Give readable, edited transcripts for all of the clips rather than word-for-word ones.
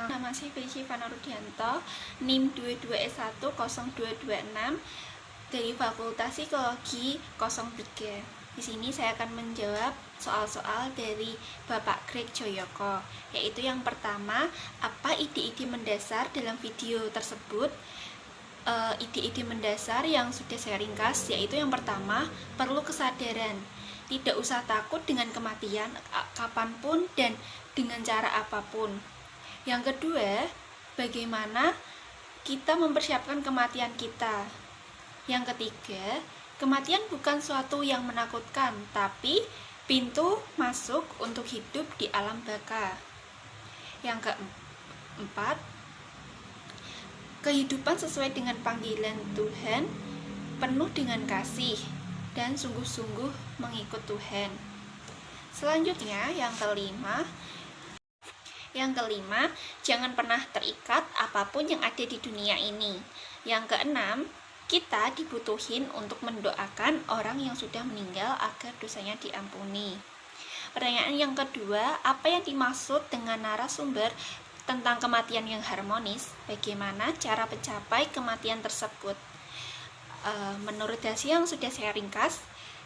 Nama saya Felicia Ivana Rudianto, NIM 22S10226 dari Fakultas Psikologi 03. Di sini saya akan menjawab soal-soal dari Bapak Greg Joyoko, yaitu yang pertama, apa ide-ide mendasar dalam video tersebut? Ide-ide mendasar yang sudah saya ringkas, yaitu yang pertama, perlu kesadaran. Tidak usah takut dengan kematian kapanpun dan dengan cara apapun. Yang kedua, bagaimana kita mempersiapkan kematian kita. Yang ketiga, kematian bukan suatu yang menakutkan, tapi pintu masuk untuk hidup di alam baka. Yang keempat, kehidupan sesuai dengan panggilan Tuhan, penuh dengan kasih, dan sungguh-sungguh mengikut Tuhan. Selanjutnya, yang kelima, jangan pernah terikat apapun yang ada di dunia ini. Yang keenam, kita dibutuhin untuk mendoakan orang yang sudah meninggal agar dosanya diampuni. Pertanyaan yang kedua, apa yang dimaksud dengan narasumber tentang kematian yang harmonis? Bagaimana cara mencapai kematian tersebut? Menurut hasil yang sudah saya ringkas,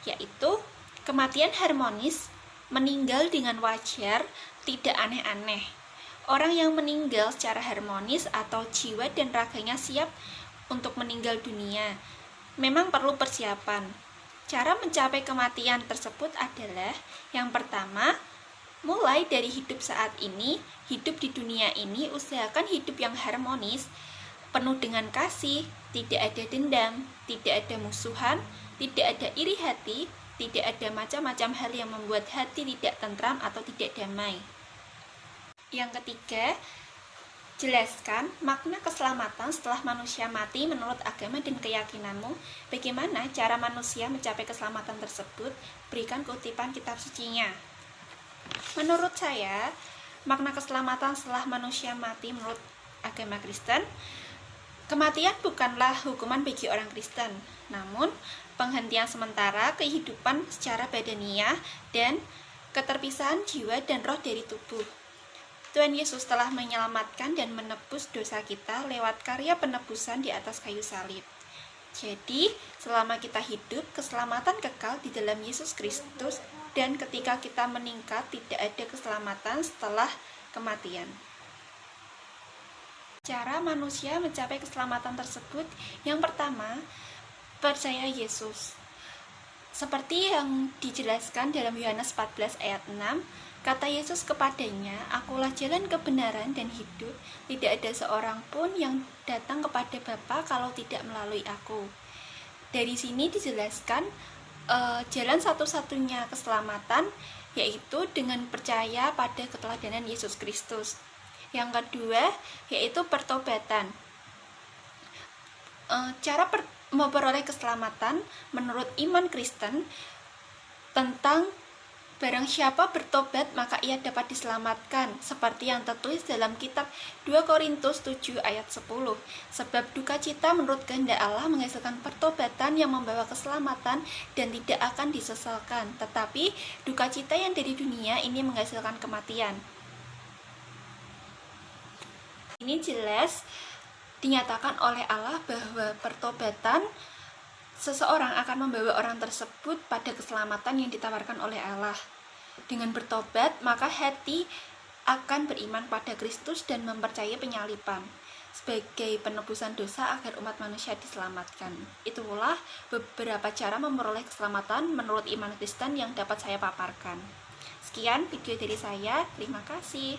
yaitu kematian harmonis, meninggal dengan wajar, tidak aneh-aneh. Orang yang meninggal secara harmonis atau jiwa dan raganya siap untuk meninggal dunia, memang perlu persiapan. Cara mencapai kematian tersebut adalah yang pertama, mulai dari hidup saat ini, hidup di dunia ini, usahakan hidup yang harmonis, penuh dengan kasih, tidak ada dendam, tidak ada musuhan, tidak ada iri hati, tidak ada macam-macam hal yang membuat hati tidak tentram atau tidak damai. Yang ketiga, jelaskan makna keselamatan setelah manusia mati menurut agama dan keyakinanmu. Bagaimana cara manusia mencapai keselamatan tersebut? Berikan kutipan kitab sucinya. Menurut saya, makna keselamatan setelah manusia mati menurut agama Kristen, kematian bukanlah hukuman bagi orang Kristen, namun penghentian sementara kehidupan secara badaniah dan keterpisahan jiwa dan roh dari tubuh. Tuhan Yesus telah menyelamatkan dan menebus dosa kita lewat karya penebusan di atas kayu salib. Jadi, selama kita hidup, keselamatan kekal di dalam Yesus Kristus, dan ketika kita meningkat, tidak ada keselamatan setelah kematian. Cara manusia mencapai keselamatan tersebut, yang pertama, percaya Yesus. Seperti yang dijelaskan dalam Yohanes 14 ayat 6, kata Yesus kepadanya, "Akulah jalan kebenaran dan hidup, tidak ada seorang pun yang datang kepada Bapa kalau tidak melalui aku." Dari sini dijelaskan jalan satu-satunya keselamatan, yaitu dengan percaya pada keteladanan Yesus Kristus. Yang kedua, yaitu pertobatan. Cara memperoleh keselamatan menurut iman Kristen tentang barang siapa bertobat maka ia dapat diselamatkan, seperti yang tertulis dalam kitab 2 Korintus 7 ayat 10. Sebab duka cita menurut kehendak Allah menghasilkan pertobatan yang membawa keselamatan dan tidak akan disesalkan, tetapi duka cita yang dari dunia ini menghasilkan kematian. Ini jelas dinyatakan oleh Allah bahwa pertobatan seseorang akan membawa orang tersebut pada keselamatan yang ditawarkan oleh Allah. Dengan bertobat, maka hati akan beriman pada Kristus dan mempercayai penyaliban sebagai penebusan dosa agar umat manusia diselamatkan. Itulah beberapa cara memperoleh keselamatan menurut iman Kristen yang dapat saya paparkan. Sekian video dari saya, terima kasih.